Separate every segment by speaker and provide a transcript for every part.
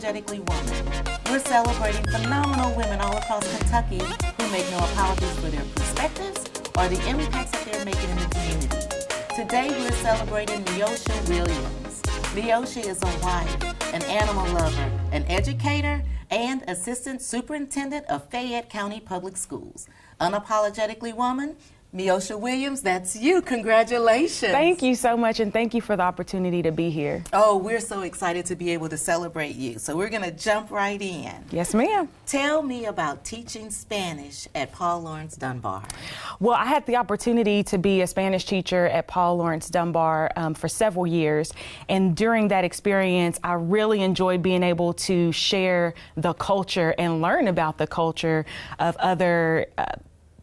Speaker 1: Unapologetically Woman. We're celebrating phenomenal women all across Kentucky who make no apologies for their perspectives or the impacts that they're making in the community. Today we're celebrating Meocha Williams. Meocha is a wife, an animal lover, an educator, and Assistant Superintendent of Fayette County Public Schools. Unapologetically Woman, Meocha Williams, that's you. Congratulations.
Speaker 2: Thank you so much, and thank you for the opportunity to be here.
Speaker 1: Oh, we're so excited to be able to celebrate you. So we're going to jump right in.
Speaker 2: Yes, ma'am.
Speaker 1: Tell me about teaching Spanish at Paul Laurence Dunbar.
Speaker 2: Well, I had the opportunity to be a Spanish teacher at Paul Laurence Dunbar for several years. And during that experience, I really enjoyed being able to share the culture and learn about the culture of other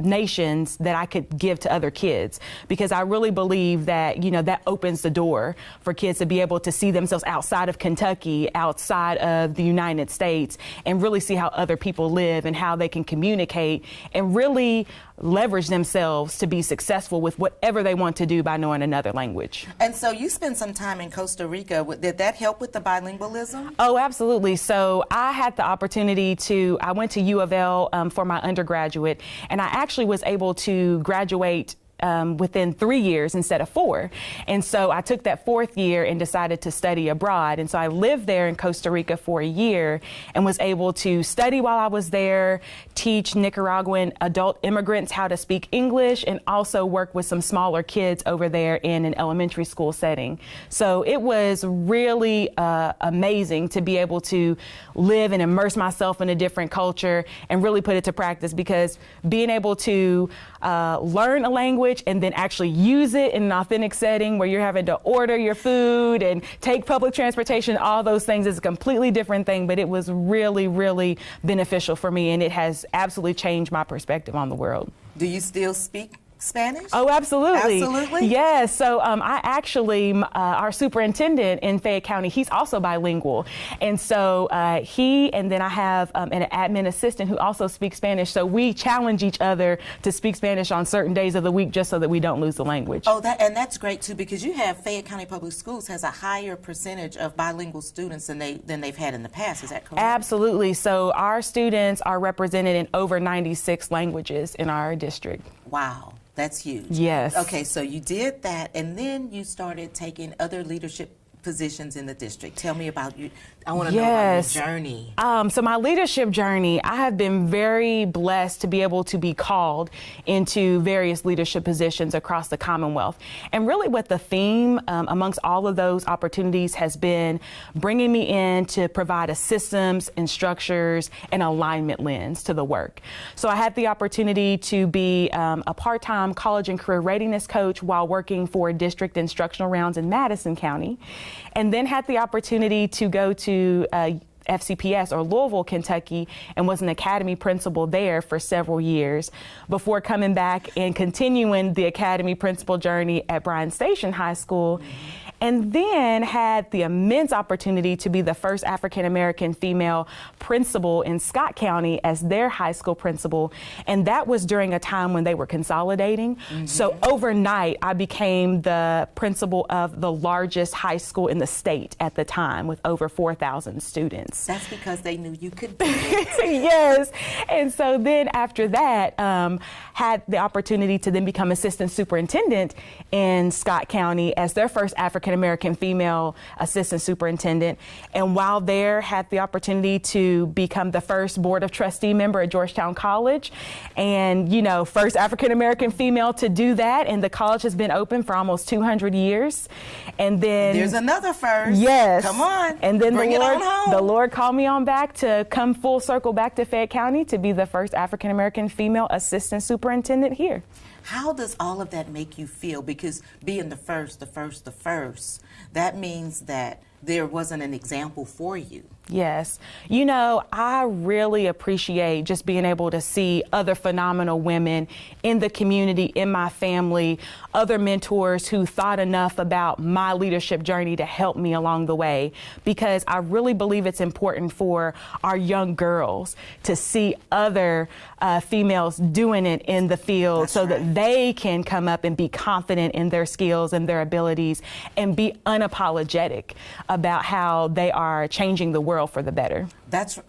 Speaker 2: nations that I could give to other kids, because I really believe that, you know, that opens the door for kids to be able to see themselves outside of Kentucky, outside of the United States, and really see how other people live and how they can communicate and really leverage themselves to be successful with whatever they want to do by knowing another language.
Speaker 1: And so you spent some time in Costa Rica. Did that help with the bilingualism?
Speaker 2: Oh, absolutely. So I had the opportunity I went to U of L for my undergraduate, and I actually was able to graduate within 3 years instead of 4. And so I took that 4th year and decided to study abroad. And so I lived there in Costa Rica for a year and was able to study while I was there, teach Nicaraguan adult immigrants how to speak English, and also work with some smaller kids over there in an elementary school setting. So it was really amazing to be able to live and immerse myself in a different culture and really put it to practice, because being able to learn a language and then actually use it in an authentic setting where you're having to order your food and take public transportation, all those things is a completely different thing, but it was really, really beneficial for me, and it has absolutely changed my perspective on the world.
Speaker 1: Do you still speak Spanish?
Speaker 2: Oh, absolutely.
Speaker 1: Absolutely?
Speaker 2: Yes. So I actually, our superintendent in Fayette County, he's also bilingual. And so he, and then I have an admin assistant who also speaks Spanish. So we challenge each other to speak Spanish on certain days of the week just so that we don't lose the language.
Speaker 1: Oh, and that's great too, because you have Fayette County Public Schools has a higher percentage of bilingual students than they've had in the past. Is that correct?
Speaker 2: Absolutely. So our students are represented in over 96 languages in our district.
Speaker 1: Wow. That's huge.
Speaker 2: Yes.
Speaker 1: Okay, so you did that, and then you started taking other leadership positions in the district. Tell me about you. I want to know about your journey.
Speaker 2: So my leadership journey, I have been very blessed to be able to be called into various leadership positions across the Commonwealth. And really what the theme amongst all of those opportunities has been bringing me in to provide a systems and structures and alignment lens to the work. So I had the opportunity to be a part-time college and career readiness coach while working for district instructional rounds in Madison County, and then had the opportunity to go to FCPS, or Louisville, Kentucky, and was an academy principal there for several years before coming back and continuing the academy principal journey at Bryan Station High School. And then had the immense opportunity to be the first African-American female principal in Scott County as their high school principal. And that was during a time when they were consolidating. Mm-hmm. So overnight, I became the principal of the largest high school in the state at the time, with over 4,000 students.
Speaker 1: That's because they knew you could do it.
Speaker 2: Yes. And so then after that, had the opportunity to then become assistant superintendent in Scott County as their first African-American female assistant superintendent. And while there, had the opportunity to become the first board of trustee member at Georgetown College. And, you know, first African-American female to do that. And the college has been open for almost 200 years. And then
Speaker 1: there's another first.
Speaker 2: Yes.
Speaker 1: Come on.
Speaker 2: And then
Speaker 1: Bring it on home.
Speaker 2: The Lord called me on back to come full circle back to Fayette County to be the first African-American female assistant superintendent here.
Speaker 1: How does all of that make you feel? Because being the first, that means that there wasn't an example for you.
Speaker 2: Yes. You know, I really appreciate just being able to see other phenomenal women in the community, in my family, other mentors who thought enough about my leadership journey to help me along the way, because I really believe it's important for our young girls to see other females doing it in the field. That's so right. That they can come up and be confident in their skills and their abilities and be unapologetic about how they are changing the world for the better.
Speaker 1: That's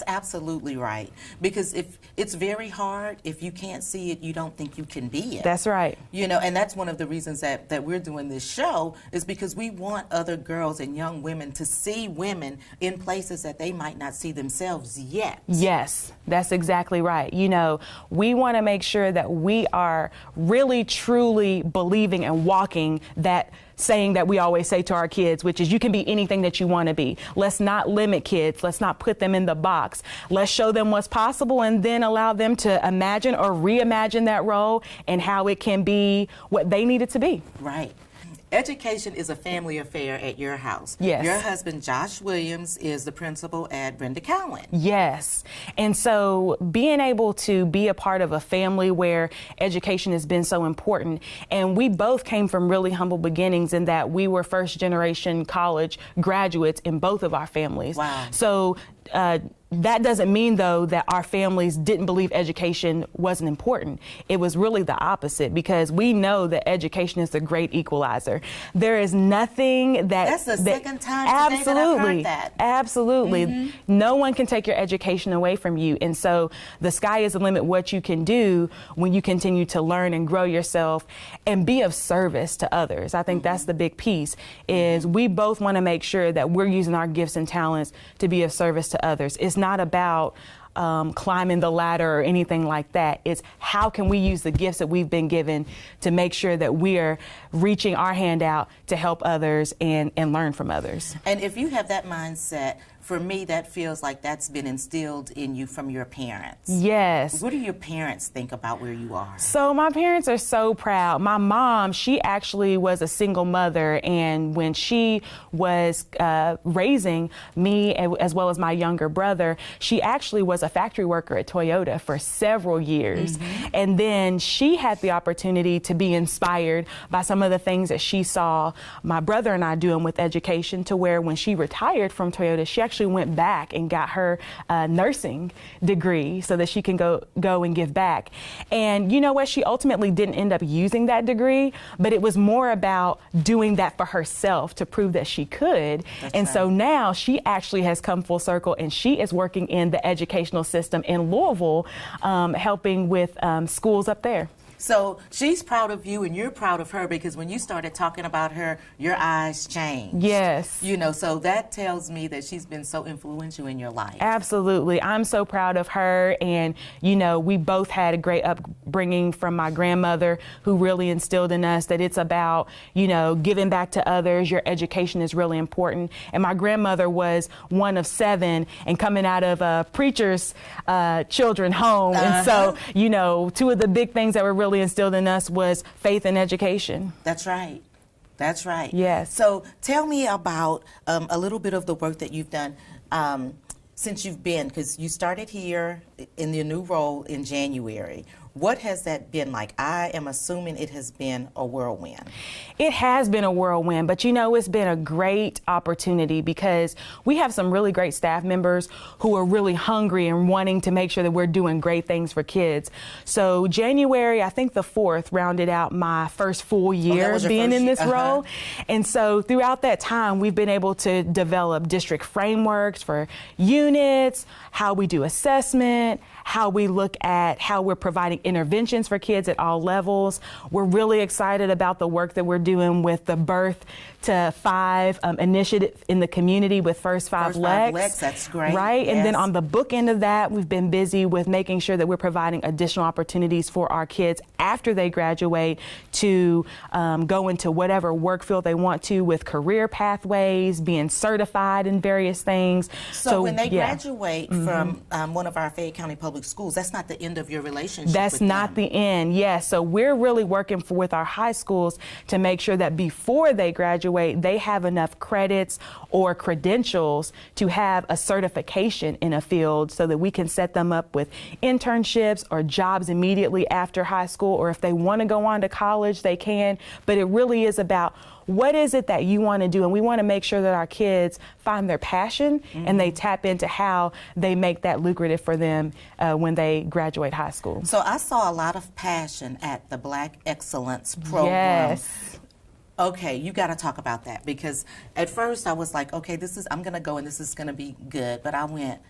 Speaker 1: absolutely right. Because if it's very hard, if you can't see it, you don't think you can be it.
Speaker 2: That's right.
Speaker 1: You know, and that's one of the reasons that we're doing this show, is because we want other girls and young women to see women in places that they might not see themselves yet.
Speaker 2: Yes, that's exactly right. You know, we want to make sure that we are really, truly believing and walking that saying that we always say to our kids, which is you can be anything that you want to be. Let's not limit kids. Let's not put them in the box. Let's show them what's possible and then allow them to imagine or reimagine that role and how it can be what they need it to be.
Speaker 1: Right. Education is a family affair at your house.
Speaker 2: Yes.
Speaker 1: Your husband, Josh Williams, is the principal at Brenda Cowan.
Speaker 2: Yes. And so being able to be a part of a family where education has been so important, and we both came from really humble beginnings in that we were first generation college graduates in both of our families.
Speaker 1: Wow.
Speaker 2: So that doesn't mean, though, that our families didn't believe education wasn't important. It was really the opposite, because we know that education is the great equalizer. There is nothing
Speaker 1: That's the second time today that I've heard that.
Speaker 2: Absolutely.
Speaker 1: Mm-hmm.
Speaker 2: No one can take your education away from you. And so the sky is the limit what you can do when you continue to learn and grow yourself and be of service to others. I think that's the big piece, is we both want to make sure that we're using our gifts and talents to be of service to others. It's not about climbing the ladder or anything like that. It's how can we use the gifts that we've been given to make sure that we are reaching our hand out to help others and learn from others.
Speaker 1: And if you have that mindset, for me, that feels like that's been instilled in you from your parents.
Speaker 2: Yes.
Speaker 1: What do your parents think about where you are?
Speaker 2: So my parents are so proud. My mom, she actually was a single mother, and when she was raising me as well as my younger brother, she actually was a factory worker at Toyota for several years. Mm-hmm. And then she had the opportunity to be inspired by some of the things that she saw my brother and I doing with education, to where when she retired from Toyota, she actually went back and got her nursing degree so that she can go and give back. And you know what? She ultimately didn't end up using that degree, but it was more about doing that for herself to prove that she could. And so now she actually has come full circle, and she is working in the educational system in Louisville, helping with schools up there.
Speaker 1: So she's proud of you and you're proud of her, because when you started talking about her, your eyes changed.
Speaker 2: Yes.
Speaker 1: You know, so that tells me that she's been so influential in your life.
Speaker 2: Absolutely. I'm so proud of her. And, you know, we both had a great upbringing from my grandmother, who really instilled in us that it's about, you know, giving back to others. Your education is really important. And my grandmother was one of 7 and coming out of a preacher's children home. And so, you know, 2 of the big things that were really instilled in us was faith and education.
Speaker 1: That's right. That's right.
Speaker 2: Yes.
Speaker 1: So tell me about a little bit of the work that you've done since you've been, because you started here in your new role in January. What has that been like? I am assuming it has been a whirlwind.
Speaker 2: It has been a whirlwind, but you know, it's been a great opportunity, because we have some really great staff members who are really hungry and wanting to make sure that we're doing great things for kids. So January, I think the 4th, rounded out my first full year being in this role. And so throughout that time, we've been able to develop district frameworks for units, how we do assessment, how we look at how we're providing interventions for kids at all levels. We're really excited about the work that we're doing with the Birth to 5 initiative in the community with First 5 Lex.
Speaker 1: That's great.
Speaker 2: Right?
Speaker 1: Yes.
Speaker 2: And then on the book end of that, we've been busy with making sure that we're providing additional opportunities for our kids after they graduate to go into whatever work field they want to, with career pathways, being certified in various things.
Speaker 1: So when they graduate from one of our Fayette County Public Schools, that's not the end of your relationship.
Speaker 2: That's not the end, yes. So we're really working with our high schools to make sure that before they graduate, they have enough credits or credentials to have a certification in a field, so that we can set them up with internships or jobs immediately after high school, or if they want to go on to college, they can. But it really is about what is it that you want to do? And we want to make sure that our kids find their passion and they tap into how they make that lucrative for them when they graduate high school.
Speaker 1: So I saw a lot of passion at the Black Excellence Program.
Speaker 2: Yes.
Speaker 1: Okay, you got to talk about that, because at first I was like, okay, I'm going to go and this is going to be good. But I went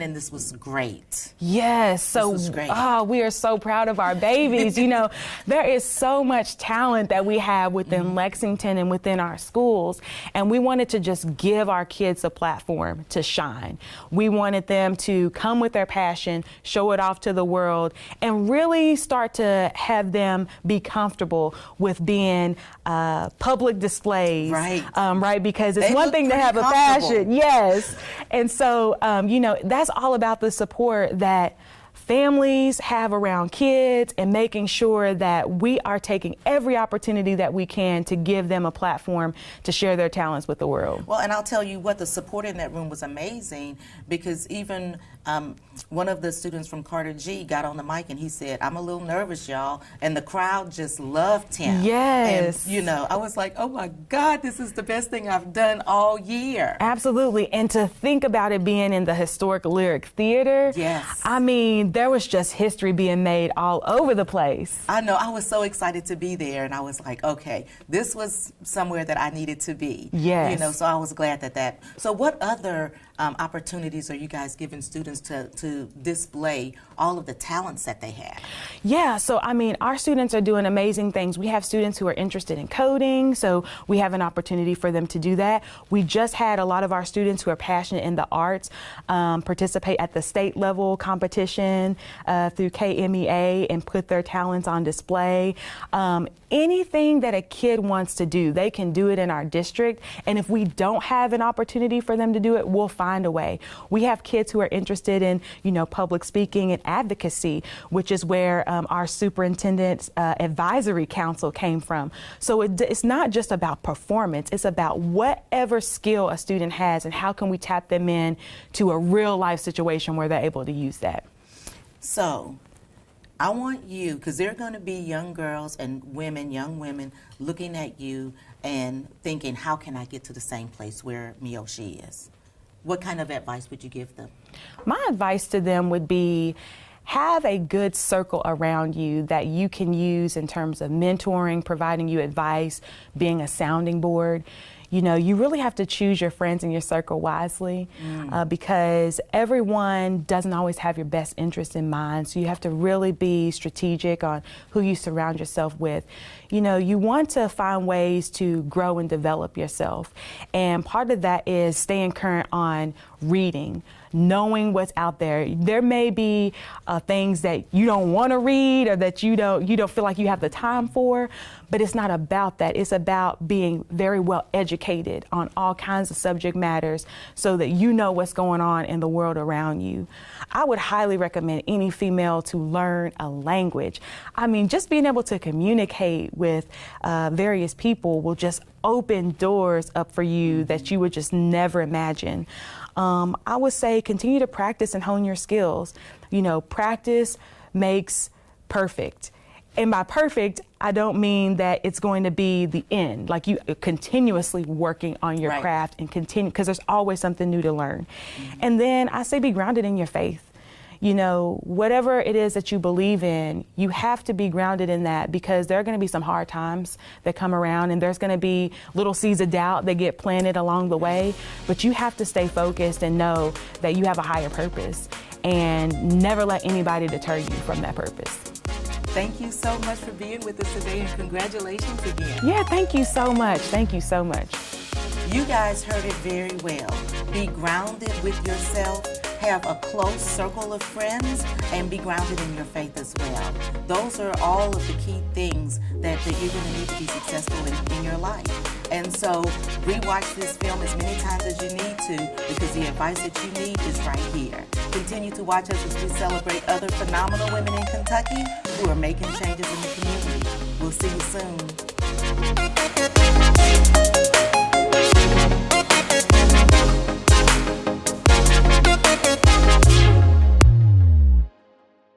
Speaker 1: and this was great.
Speaker 2: Yes, so
Speaker 1: this was great.
Speaker 2: We are so proud of our babies. You know, there is so much talent that we have within Lexington and within our schools, and we wanted to just give our kids a platform to shine. We wanted them to come with their passion, show it off to the world, and really start to have them be comfortable with being public displays.
Speaker 1: Right.
Speaker 2: Right, because it's one thing to have a passion. Yes. And so, you know, that's all about the support that families have around kids and making sure that we are taking every opportunity that we can to give them a platform to share their talents with the world.
Speaker 1: Well, and I'll tell you what, the support in that room was amazing, because even one of the students from Carter G got on the mic and he said, I'm a little nervous, y'all, and the crowd just loved him.
Speaker 2: Yes.
Speaker 1: And, you know, I was like, oh my God, this is the best thing I've done all year.
Speaker 2: Absolutely. And to think about it being in the historic Lyric Theater,
Speaker 1: yes.
Speaker 2: I mean, there was just history being made all over the place.
Speaker 1: I know. I was so excited to be there, and I was like, okay, this was somewhere that I needed to be.
Speaker 2: Yes.
Speaker 1: You know, so I was glad that. So what other opportunities are you guys giving students to display all of the talents that they have?
Speaker 2: Yeah, so I mean, our students are doing amazing things. We have students who are interested in coding, so we have an opportunity for them to do that. We just had a lot of our students who are passionate in the arts participate at the state level competition through KMEA and put their talents on display. Anything that a kid wants to do, they can do it in our district. And if we don't have an opportunity for them to do it, we'll find a way. We have kids who are interested in, you know, public speaking and advocacy, which is where our Superintendent's Advisory Council came from. So it's not just about performance, it's about whatever skill a student has and how can we tap them in to a real life situation where they're able to use that.
Speaker 1: So I want you, because there are going to be young girls and women, young women, looking at you and thinking, how can I get to the same place where Meocha is? What kind of advice would you give them?
Speaker 2: My advice to them would be, have a good circle around you that you can use in terms of mentoring, providing you advice, being a sounding board. You know, you really have to choose your friends in your circle wisely because everyone doesn't always have your best interest in mind. So you have to really be strategic on who you surround yourself with. You know, you want to find ways to grow and develop yourself. And part of that is staying current on reading, knowing what's out there. There may be things that you don't want to read or that you don't feel like you have the time for, but it's not about that. It's about being very well educated on all kinds of subject matters so that you know what's going on in the world around you. I would highly recommend any female to learn a language. I mean, just being able to communicate with various people will just open doors up for you that you would just never imagine. I would say continue to practice and hone your skills. You know, practice makes perfect. And by perfect, I don't mean that it's going to be the end. Like you continuously working on your craft and continue, because there's always something new to learn. And then I say be grounded in your faith. You know, whatever it is that you believe in, you have to be grounded in that, because there are going to be some hard times that come around and there's going to be little seeds of doubt that get planted along the way. But you have to stay focused and know that you have a higher purpose and never let anybody deter you from that purpose.
Speaker 1: Thank you so much for being with us today, and congratulations again.
Speaker 2: Yeah, thank you so much. Thank you so much.
Speaker 1: You guys heard it very well. Be grounded with yourself, have a close circle of friends, and be grounded in your faith as well. Those are all of the key things that you're going to need to be successful in your life. And so rewatch this film as many times as you need to, because the advice that you need is right here. Continue to watch us as we celebrate other phenomenal women in Kentucky who are making changes in the community. We'll see you soon.